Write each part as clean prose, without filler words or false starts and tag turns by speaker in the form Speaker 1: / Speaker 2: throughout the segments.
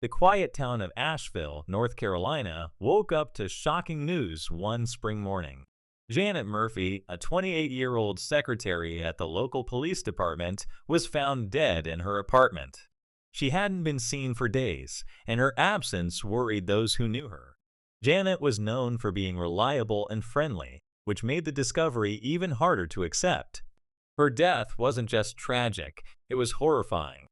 Speaker 1: The quiet town of Asheville, North Carolina, woke up to shocking news one spring morning. Janet Murphy, a 28-year-old secretary at the local police department, was found dead in her apartment. She hadn't been seen for days, and her absence worried those who knew her. Janet was known for being reliable and friendly, which made the discovery even harder to accept. Her death wasn't just tragic, it was horrifying.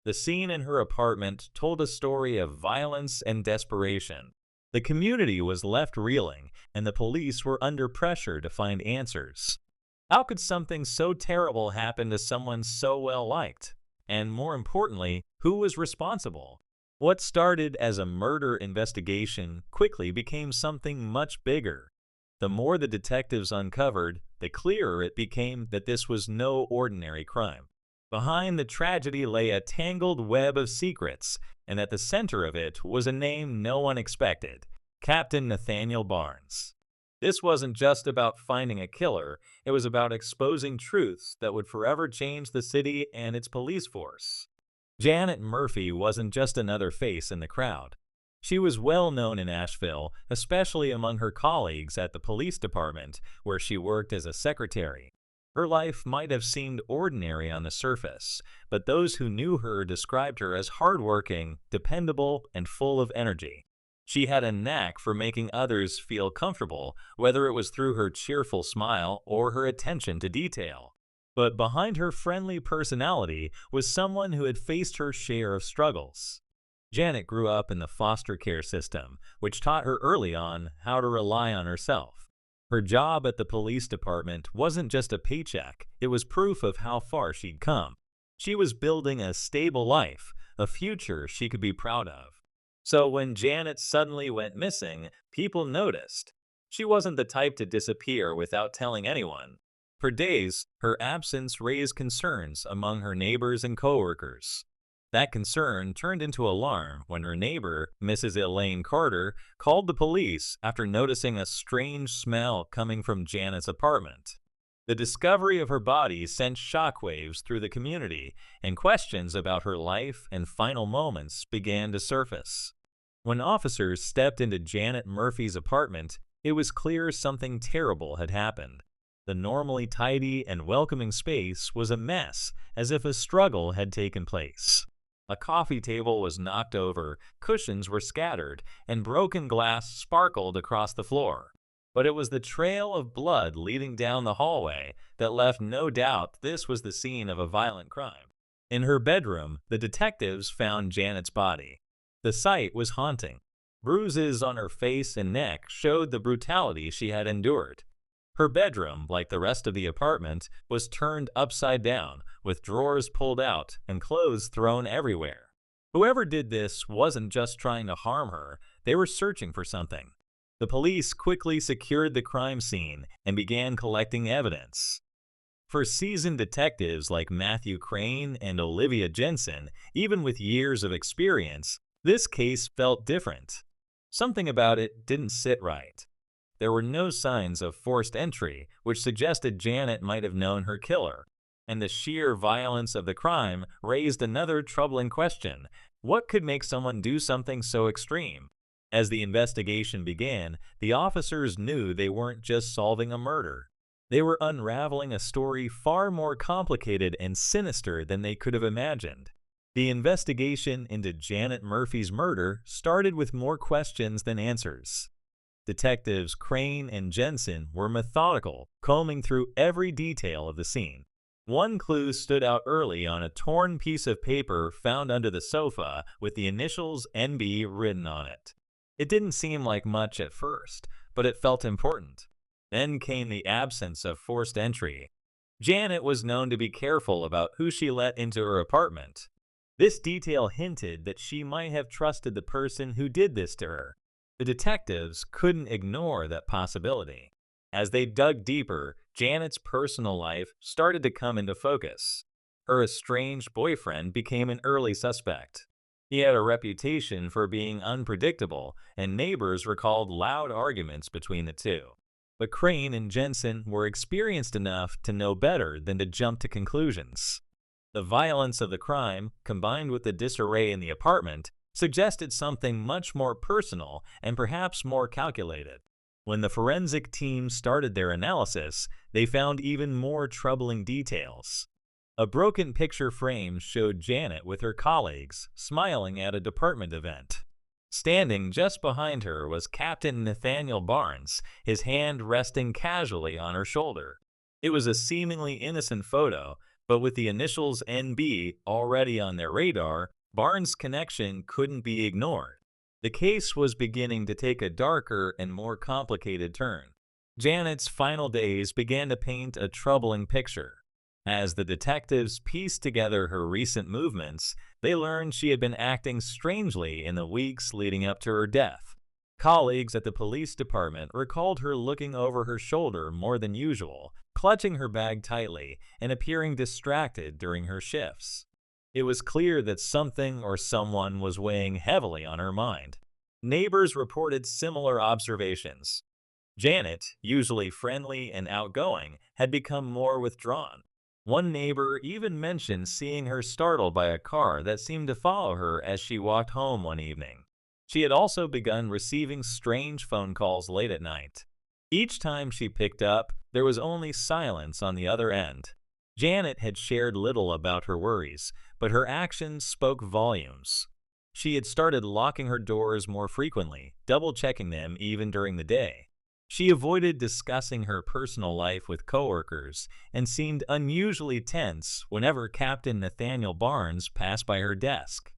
Speaker 1: The scene in her apartment told a story of violence and desperation. The community was left reeling, and the police were under pressure to find answers. How could something so terrible happen to someone so well liked? And more importantly, who was responsible? What started as a murder investigation quickly became something much bigger. The more the detectives uncovered, the clearer it became that this was no ordinary crime. Behind the tragedy lay a tangled web of secrets, and at the center of it was a name no one expected: Captain Nathaniel Barnes. This wasn't just about finding a killer, it was about exposing truths that would forever change the city and its police force. Janet Murphy wasn't just another face in the crowd. She was well known in Asheville, especially among her colleagues at the police department, where she worked as a secretary. Her life might have seemed ordinary on the surface, but those who knew her described her as hardworking, dependable, and full of energy. She had a knack for making others feel comfortable, whether it was through her cheerful smile or her attention to detail. But behind her friendly personality was someone who had faced her share of struggles. Janet grew up in the foster care system, which taught her early on how to rely on herself. Her job at the police department wasn't just a paycheck, it was proof of how far she'd come. She was building a stable life, a future she could be proud of. So when Janet suddenly went missing, people noticed. She wasn't the type to disappear without telling anyone. For days, her absence raised concerns among her neighbors and coworkers. That concern turned into alarm when her neighbor, Mrs. Elaine Carter, called the police after noticing a strange smell coming from Janet's apartment. The discovery of her body sent shockwaves through the community, and questions about her life and final moments began to surface. When officers stepped into Janet Murphy's apartment, it was clear something terrible had happened. The normally tidy and welcoming space was a mess, as if a struggle had taken place. A coffee table was knocked over, cushions were scattered, and broken glass sparkled across the floor. But it was the trail of blood leading down the hallway that left no doubt this was the scene of a violent crime. In her bedroom, the detectives found Janet's body. The sight was haunting. Bruises on her face and neck showed the brutality she had endured. Her bedroom, like the rest of the apartment, was turned upside down, with drawers pulled out and clothes thrown everywhere. Whoever did this wasn't just trying to harm her, they were searching for something. The police quickly secured the crime scene and began collecting evidence. For seasoned detectives like Matthew Crane and Olivia Jensen, even with years of experience, this case felt different. Something about it didn't sit right. There were no signs of forced entry, which suggested Janet might have known her killer. And the sheer violence of the crime raised another troubling question: what could make someone do something so extreme? As the investigation began, the officers knew they weren't just solving a murder. They were unraveling a story far more complicated and sinister than they could have imagined. The investigation into Janet Murphy's murder started with more questions than answers. Detectives Crane and Jensen were methodical, combing through every detail of the scene. One clue stood out early on a torn piece of paper found under the sofa with the initials NB written on it. It didn't seem like much at first, but it felt important. Then came the absence of forced entry. Janet was known to be careful about who she let into her apartment. This detail hinted that she might have trusted the person who did this to her. The detectives couldn't ignore that possibility. As they dug deeper, Janet's personal life started to come into focus. Her estranged boyfriend became an early suspect. He had a reputation for being unpredictable, and neighbors recalled loud arguments between the two. But Crane and Jensen were experienced enough to know better than to jump to conclusions. The violence of the crime, combined with the disarray in the apartment, suggested something much more personal and perhaps more calculated. When the forensic team started their analysis, they found even more troubling details. A broken picture frame showed Janet with her colleagues, smiling at a department event. Standing just behind her was Captain Nathaniel Barnes, his hand resting casually on her shoulder. It was a seemingly innocent photo, but with the initials NB already on their radar, Barnes' connection couldn't be ignored. The case was beginning to take a darker and more complicated turn. Janet's final days began to paint a troubling picture. As the detectives pieced together her recent movements, they learned she had been acting strangely in the weeks leading up to her death. Colleagues at the police department recalled her looking over her shoulder more than usual, clutching her bag tightly and appearing distracted during her shifts. It was clear that something or someone was weighing heavily on her mind. Neighbors reported similar observations. Janet, usually friendly and outgoing, had become more withdrawn. One neighbor even mentioned seeing her startled by a car that seemed to follow her as she walked home one evening. She had also begun receiving strange phone calls late at night. Each time she picked up, there was only silence on the other end. Janet had shared little about her worries, but her actions spoke volumes. She had started locking her doors more frequently, double-checking them even during the day. She avoided discussing her personal life with coworkers and seemed unusually tense whenever Captain Nathaniel Barnes passed by her desk.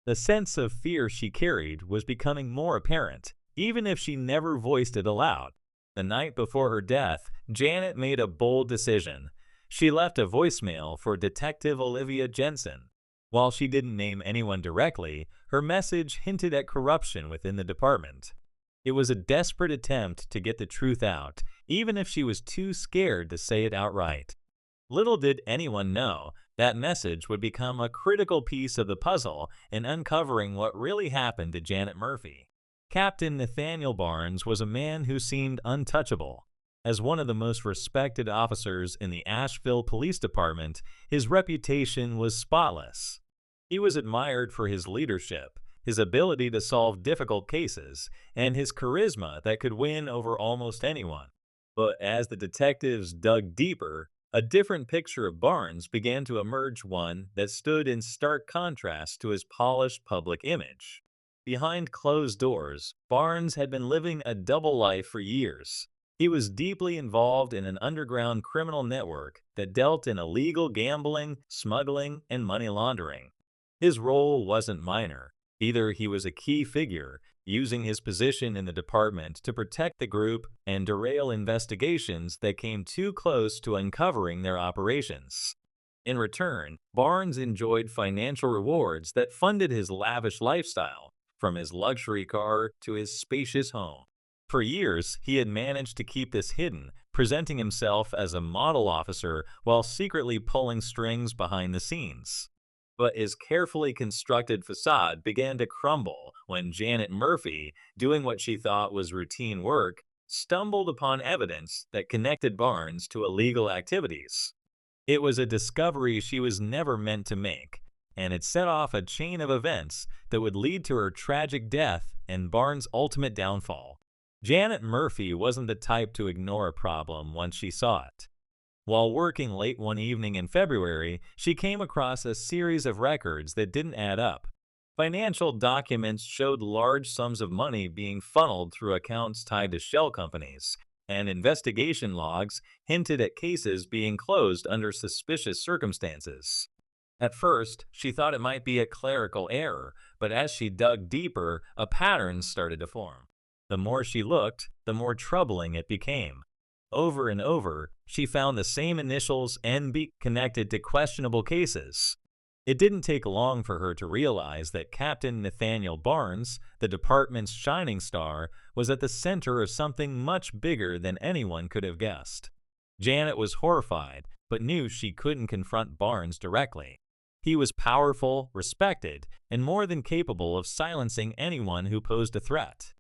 Speaker 1: The sense of fear she carried was becoming more apparent, even if she never voiced it aloud. The night before her death, Janet made a bold decision. She left a voicemail for Detective Olivia Jensen. While she didn't name anyone directly, her message hinted at corruption within the department. It was a desperate attempt to get the truth out, even if she was too scared to say it outright. Little did anyone know that message would become a critical piece of the puzzle in uncovering what really happened to Janet Murphy. Captain Nathaniel Barnes was a man who seemed untouchable. As one of the most respected officers in the Asheville Police Department, his reputation was spotless. He was admired for his leadership, his ability to solve difficult cases, and his charisma that could win over almost anyone. But as the detectives dug deeper, a different picture of Barnes began to emerge, one that stood in stark contrast to his polished public image. Behind closed doors, Barnes had been living a double life for years. He was deeply involved in an underground criminal network that dealt in illegal gambling, smuggling, and money laundering. His role wasn't minor. Either he was a key figure, using his position in the department to protect the group and derail investigations that came too close to uncovering their operations. In return, Barnes enjoyed financial rewards that funded his lavish lifestyle, from his luxury car to his spacious home. For years, he had managed to keep this hidden, presenting himself as a model officer while secretly pulling strings behind the scenes. But his carefully constructed facade began to crumble when Janet Murphy, doing what she thought was routine work, stumbled upon evidence that connected Barnes to illegal activities. It was a discovery she was never meant to make, and it set off a chain of events that would lead to her tragic death and Barnes' ultimate downfall. Janet Murphy wasn't the type to ignore a problem once she saw it. While working late one evening in February, she came across a series of records that didn't add up. Financial documents showed large sums of money being funneled through accounts tied to shell companies, and investigation logs hinted at cases being closed under suspicious circumstances. At first, she thought it might be a clerical error, but as she dug deeper, a pattern started to form. The more she looked, the more troubling it became. Over and over, she found the same initials NB connected to questionable cases. It didn't take long for her to realize that Captain Nathaniel Barnes, the department's shining star, was at the center of something much bigger than anyone could have guessed. Janet was horrified, but knew she couldn't confront Barnes directly. He was powerful, respected, and more than capable of silencing anyone who posed a threat.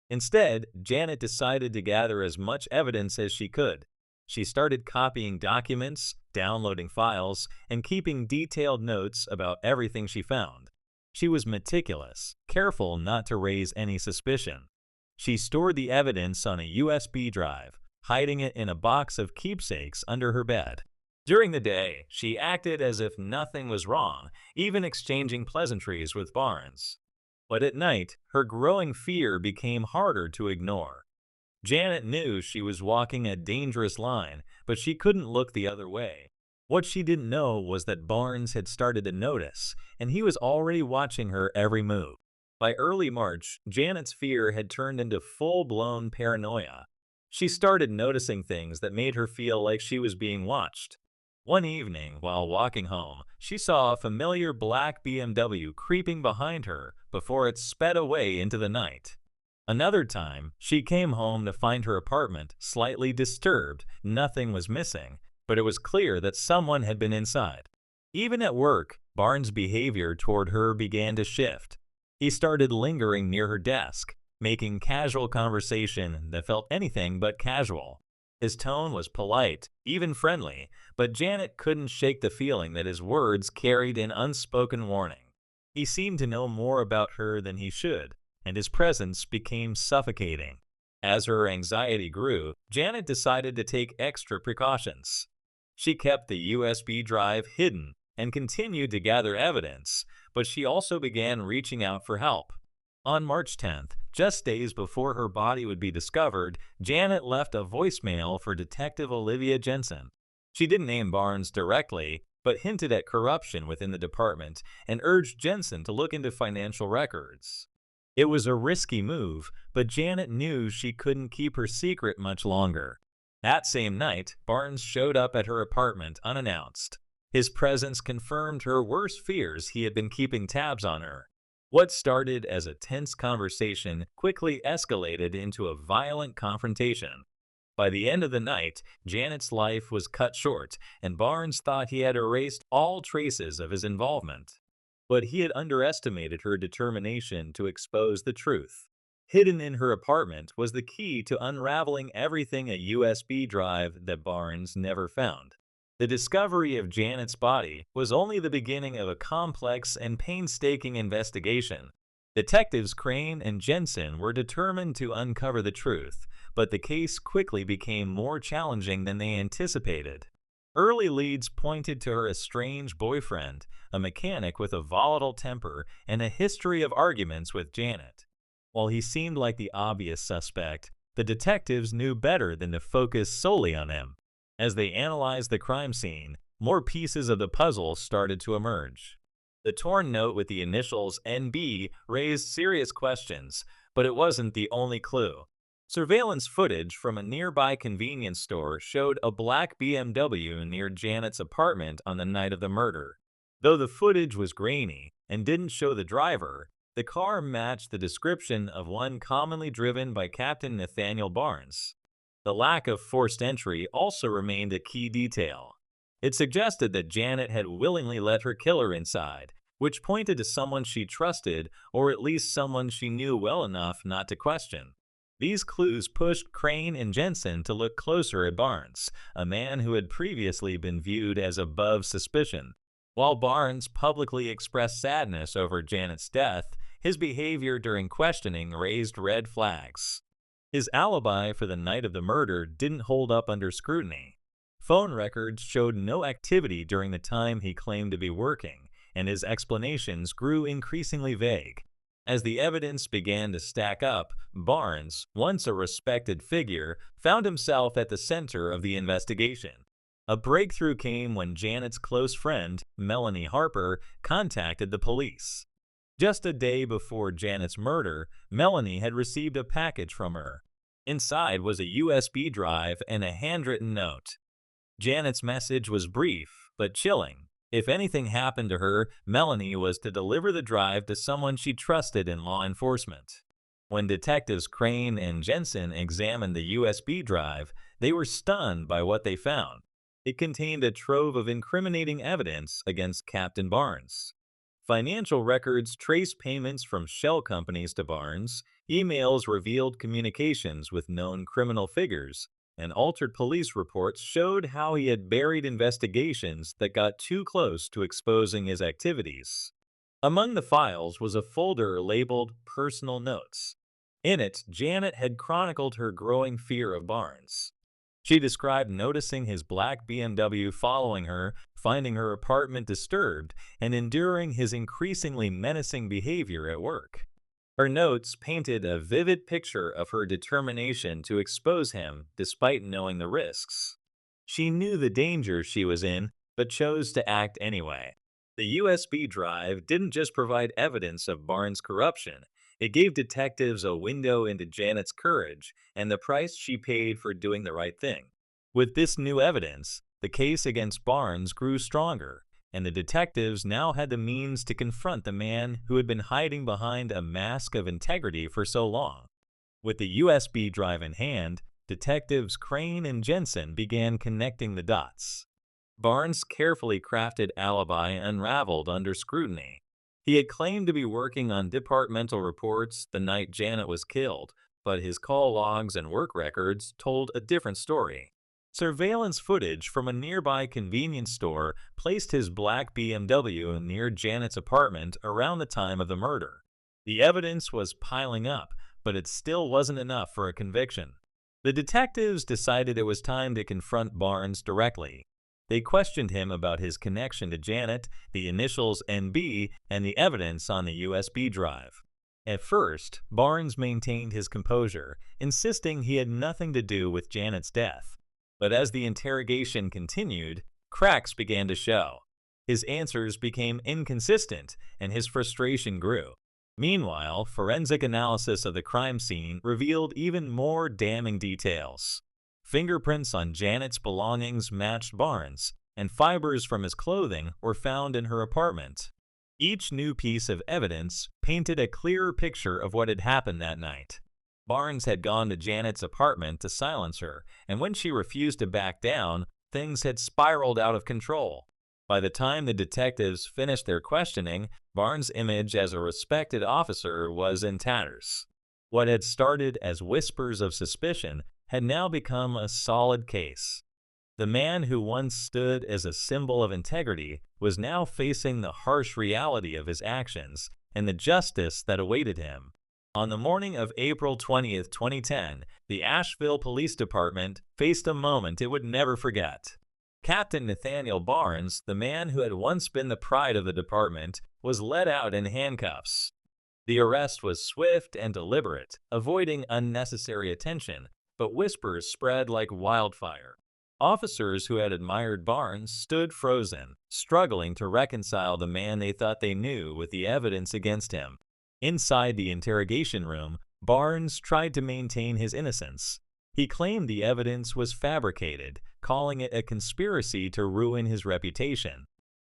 Speaker 1: Instead, Janet decided to gather as much evidence as she could. She started copying documents, downloading files, and keeping detailed notes about everything she found. She was meticulous, careful not to raise any suspicion. She stored the evidence on a USB drive, hiding it in a box of keepsakes under her bed. During the day, she acted as if nothing was wrong, even exchanging pleasantries with Barnes. But at night, her growing fear became harder to ignore. Janet knew she was walking a dangerous line, but she couldn't look the other way. What she didn't know was that Barnes had started to notice, and he was already watching her every move. By early March, Janet's fear had turned into full-blown paranoia. She started noticing things that made her feel like she was being watched. One evening, while walking home, she saw a familiar black BMW creeping behind her before it sped away into the night. Another time, she came home to find her apartment slightly disturbed. Nothing was missing, but it was clear that someone had been inside. Even at work, Barnes' behavior toward her began to shift. He started lingering near her desk, making casual conversation that felt anything but casual. His tone was polite, even friendly, but Janet couldn't shake the feeling that his words carried an unspoken warning. He seemed to know more about her than he should, and his presence became suffocating. As her anxiety grew, Janet decided to take extra precautions. She kept the USB drive hidden and continued to gather evidence, but she also began reaching out for help. On March 10th, just days before her body would be discovered, Janet left a voicemail for Detective Olivia Jensen. She didn't name Barnes directly, but hinted at corruption within the department and urged Jensen to look into financial records. It was a risky move, but Janet knew she couldn't keep her secret much longer. That same night, Barnes showed up at her apartment unannounced. His presence confirmed her worst fears. He had been keeping tabs on her. What started as a tense conversation quickly escalated into a violent confrontation. By the end of the night, Janet's life was cut short, and Barnes thought he had erased all traces of his involvement. But he had underestimated her determination to expose the truth. Hidden in her apartment was the key to unraveling everything, a USB drive that Barnes never found. The discovery of Janet's body was only the beginning of a complex and painstaking investigation. Detectives Crane and Jensen were determined to uncover the truth, but the case quickly became more challenging than they anticipated. Early leads pointed to her estranged boyfriend, a mechanic with a volatile temper and a history of arguments with Janet. While he seemed like the obvious suspect, the detectives knew better than to focus solely on him. As they analyzed the crime scene, more pieces of the puzzle started to emerge. The torn note with the initials NB raised serious questions, but it wasn't the only clue. Surveillance footage from a nearby convenience store showed a black BMW near Janet's apartment on the night of the murder. Though the footage was grainy and didn't show the driver, the car matched the description of one commonly driven by Captain Nathaniel Barnes. The lack of forced entry also remained a key detail. It suggested that Janet had willingly let her killer inside, which pointed to someone she trusted, or at least someone she knew well enough not to question. These clues pushed Crane and Jensen to look closer at Barnes, a man who had previously been viewed as above suspicion. While Barnes publicly expressed sadness over Janet's death, his behavior during questioning raised red flags. His alibi for the night of the murder didn't hold up under scrutiny. Phone records showed no activity during the time he claimed to be working, and his explanations grew increasingly vague. As the evidence began to stack up, Barnes, once a respected figure, found himself at the center of the investigation. A breakthrough came when Janet's close friend, Melanie Harper, contacted the police. Just a day before Janet's murder, Melanie had received a package from her. Inside was a USB drive and a handwritten note. Janet's message was brief, but chilling. If anything happened to her, Melanie was to deliver the drive to someone she trusted in law enforcement. When detectives Crane and Jensen examined the USB drive, they were stunned by what they found. It contained a trove of incriminating evidence against Captain Barnes. Financial records traced payments from shell companies to Barnes, emails revealed communications with known criminal figures, and altered police reports showed how he had buried investigations that got too close to exposing his activities. Among the files was a folder labeled Personal Notes. In it, Janet had chronicled her growing fear of Barnes. She described noticing his black BMW following her, finding her apartment disturbed, and enduring his increasingly menacing behavior at work. Her notes painted a vivid picture of her determination to expose him despite knowing the risks. She knew the danger she was in, but chose to act anyway. The USB drive didn't just provide evidence of Barnes' corruption, it gave detectives a window into Janet's courage and the price she paid for doing the right thing. With this new evidence, the case against Barnes grew stronger, and the detectives now had the means to confront the man who had been hiding behind a mask of integrity for so long. With the USB drive in hand, detectives Crane and Jensen began connecting the dots. Barnes' carefully crafted alibi unraveled under scrutiny. He had claimed to be working on departmental reports the night Janet was killed, but his call logs and work records told a different story. Surveillance footage from a nearby convenience store placed his black BMW near Janet's apartment around the time of the murder. The evidence was piling up, but it still wasn't enough for a conviction. The detectives decided it was time to confront Barnes directly. They questioned him about his connection to Janet, the initials NB, and the evidence on the USB drive. At first, Barnes maintained his composure, insisting he had nothing to do with Janet's death. But as the interrogation continued, cracks began to show. His answers became inconsistent, and his frustration grew. Meanwhile, forensic analysis of the crime scene revealed even more damning details. Fingerprints on Janet's belongings matched Barnes, and fibers from his clothing were found in her apartment. Each new piece of evidence painted a clearer picture of what had happened that night. Barnes had gone to Janet's apartment to silence her, and when she refused to back down, things had spiraled out of control. By the time the detectives finished their questioning, Barnes' image as a respected officer was in tatters. What had started as whispers of suspicion had now become a solid case. The man who once stood as a symbol of integrity was now facing the harsh reality of his actions and the justice that awaited him. On the morning of April 20th, 2010, the Asheville Police Department faced a moment it would never forget. Captain Nathaniel Barnes, the man who had once been the pride of the department, was led out in handcuffs. The arrest was swift and deliberate, avoiding unnecessary attention, but whispers spread like wildfire. Officers who had admired Barnes stood frozen, struggling to reconcile the man they thought they knew with the evidence against him. Inside the interrogation room, Barnes tried to maintain his innocence. He claimed the evidence was fabricated, calling it a conspiracy to ruin his reputation.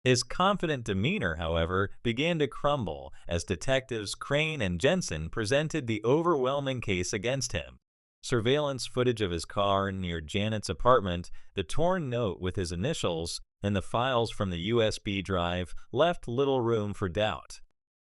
Speaker 1: His confident demeanor, however, began to crumble as detectives Crane and Jensen presented the overwhelming case against him. Surveillance footage of his car near Janet's apartment, the torn note with his initials, and the files from the USB drive left little room for doubt.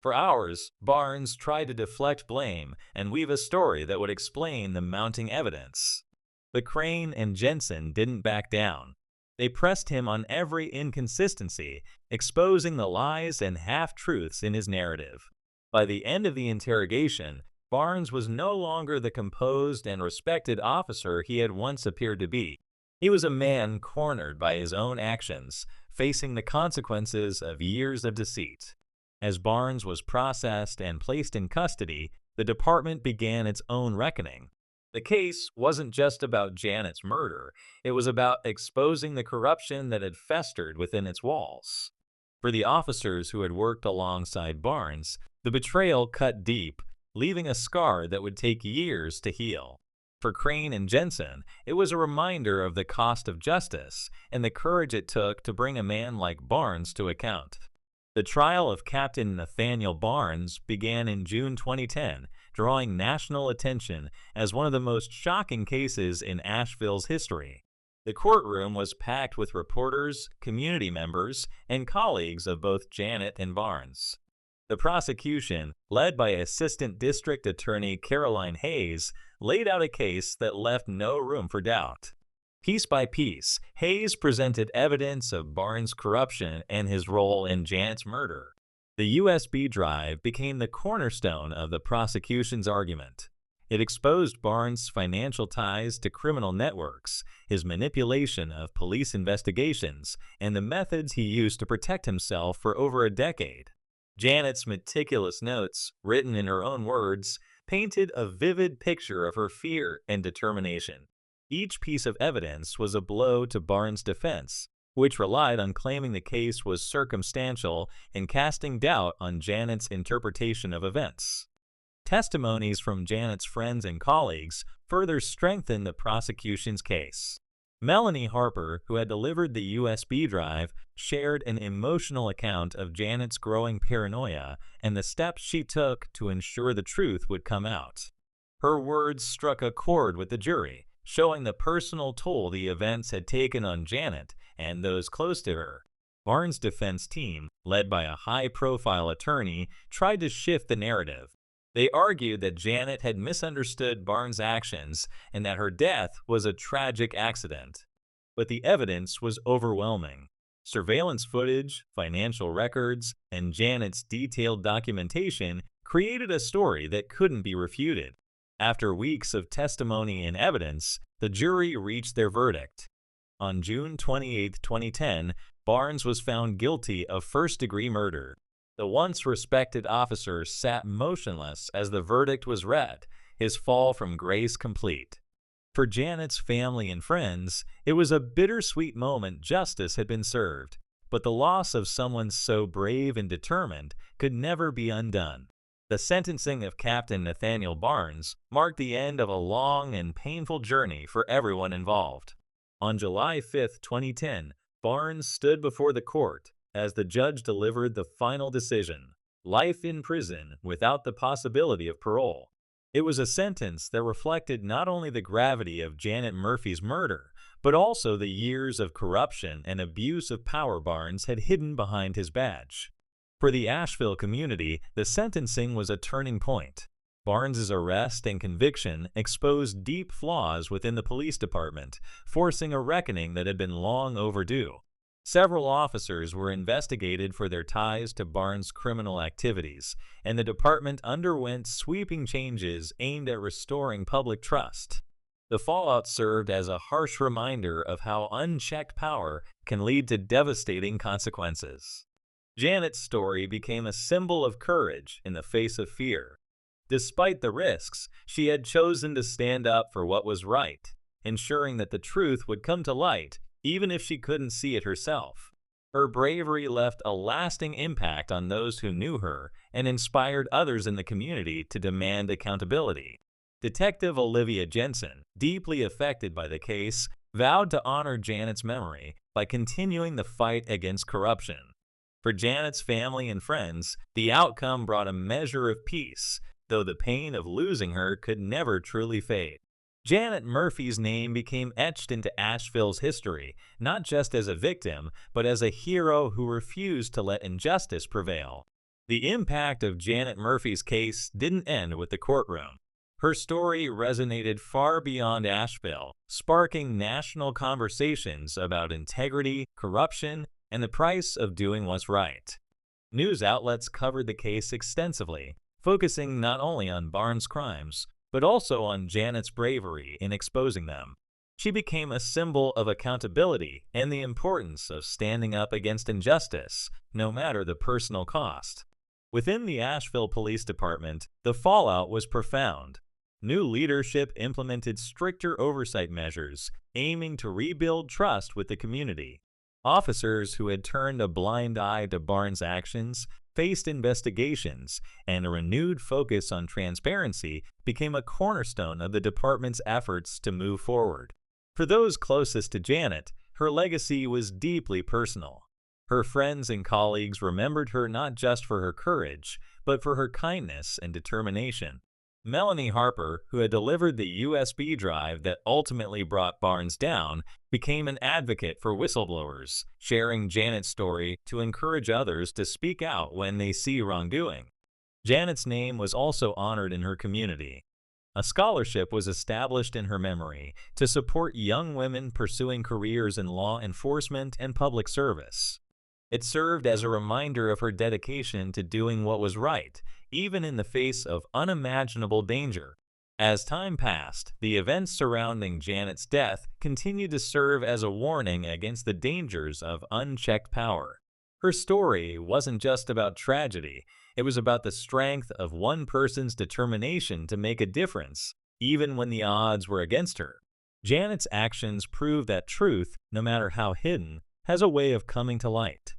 Speaker 1: For hours, Barnes tried to deflect blame and weave a story that would explain the mounting evidence. But Crane and Jensen didn't back down. They pressed him on every inconsistency, exposing the lies and half-truths in his narrative. By the end of the interrogation, Barnes was no longer the composed and respected officer he had once appeared to be. He was a man cornered by his own actions, facing the consequences of years of deceit. As Barnes was processed and placed in custody, the department began its own reckoning. The case wasn't just about Janet's murder, it was about exposing the corruption that had festered within its walls. For the officers who had worked alongside Barnes, the betrayal cut deep, leaving a scar that would take years to heal. For Crane and Jensen, it was a reminder of the cost of justice and the courage it took to bring a man like Barnes to account. The trial of Captain Nathaniel Barnes began in June 2010, drawing national attention as one of the most shocking cases in Asheville's history. The courtroom was packed with reporters, community members, and colleagues of both Janet and Barnes. The prosecution, led by Assistant District Attorney Caroline Hayes, laid out a case that left no room for doubt. Piece by piece, Hayes presented evidence of Barnes' corruption and his role in Janet's murder. The USB drive became the cornerstone of the prosecution's argument. It exposed Barnes' financial ties to criminal networks, his manipulation of police investigations, and the methods he used to protect himself for over a decade. Janet's meticulous notes, written in her own words, painted a vivid picture of her fear and determination. Each piece of evidence was a blow to Barnes' defense, which relied on claiming the case was circumstantial and casting doubt on Janet's interpretation of events. Testimonies from Janet's friends and colleagues further strengthened the prosecution's case. Melanie Harper, who had delivered the USB drive, shared an emotional account of Janet's growing paranoia and the steps she took to ensure the truth would come out. Her words struck a chord with the jury, showing the personal toll the events had taken on Janet and those close to her. Barnes' defense team, led by a high-profile attorney, tried to shift the narrative. They argued that Janet had misunderstood Barnes' actions and that her death was a tragic accident. But the evidence was overwhelming. Surveillance footage, financial records, and Janet's detailed documentation created a story that couldn't be refuted. After weeks of testimony and evidence, the jury reached their verdict. On June 28, 2010, Barnes was found guilty of first-degree murder. The once respected officer sat motionless as the verdict was read, his fall from grace complete. For Janet's family and friends, it was a bittersweet moment. Justice had been served, but the loss of someone so brave and determined could never be undone. The sentencing of Captain Nathaniel Barnes marked the end of a long and painful journey for everyone involved. On July 5, 2010, Barnes stood before the court as the judge delivered the final decision: life in prison without the possibility of parole. It was a sentence that reflected not only the gravity of Janet Murphy's murder, but also the years of corruption and abuse of power Barnes had hidden behind his badge. For the Asheville community, the sentencing was a turning point. Barnes's arrest and conviction exposed deep flaws within the police department, forcing a reckoning that had been long overdue. Several officers were investigated for their ties to Barnes' criminal activities, and the department underwent sweeping changes aimed at restoring public trust. The fallout served as a harsh reminder of how unchecked power can lead to devastating consequences. Janet's story became a symbol of courage in the face of fear. Despite the risks, she had chosen to stand up for what was right, ensuring that the truth would come to light even if she couldn't see it herself. Her bravery left a lasting impact on those who knew her and inspired others in the community to demand accountability. Detective Olivia Jensen, deeply affected by the case, vowed to honor Janet's memory by continuing the fight against corruption. For Janet's family and friends, the outcome brought a measure of peace, though the pain of losing her could never truly fade. Janet Murphy's name became etched into Asheville's history, not just as a victim, but as a hero who refused to let injustice prevail. The impact of Janet Murphy's case didn't end with the courtroom. Her story resonated far beyond Asheville, sparking national conversations about integrity, corruption, and the price of doing what's right. News outlets covered the case extensively, focusing not only on Barnes' crimes, but also on Janet's bravery in exposing them. She became a symbol of accountability and the importance of standing up against injustice, no matter the personal cost. Within the Asheville Police Department, the fallout was profound. New leadership implemented stricter oversight measures, aiming to rebuild trust with the community. Officers who had turned a blind eye to Barnes' actions faced investigations, and a renewed focus on transparency became a cornerstone of the department's efforts to move forward. For those closest to Janet, her legacy was deeply personal. Her friends and colleagues remembered her not just for her courage, but for her kindness and determination. Melanie Harper, who had delivered the USB drive that ultimately brought Barnes down, became an advocate for whistleblowers, sharing Janet's story to encourage others to speak out when they see wrongdoing. Janet's name was also honored in her community. A scholarship was established in her memory to support young women pursuing careers in law enforcement and public service. It served as a reminder of her dedication to doing what was right, even in the face of unimaginable danger. As time passed, the events surrounding Janet's death continued to serve as a warning against the dangers of unchecked power. Her story wasn't just about tragedy, it was about the strength of one person's determination to make a difference, even when the odds were against her. Janet's actions prove that truth, no matter how hidden, has a way of coming to light.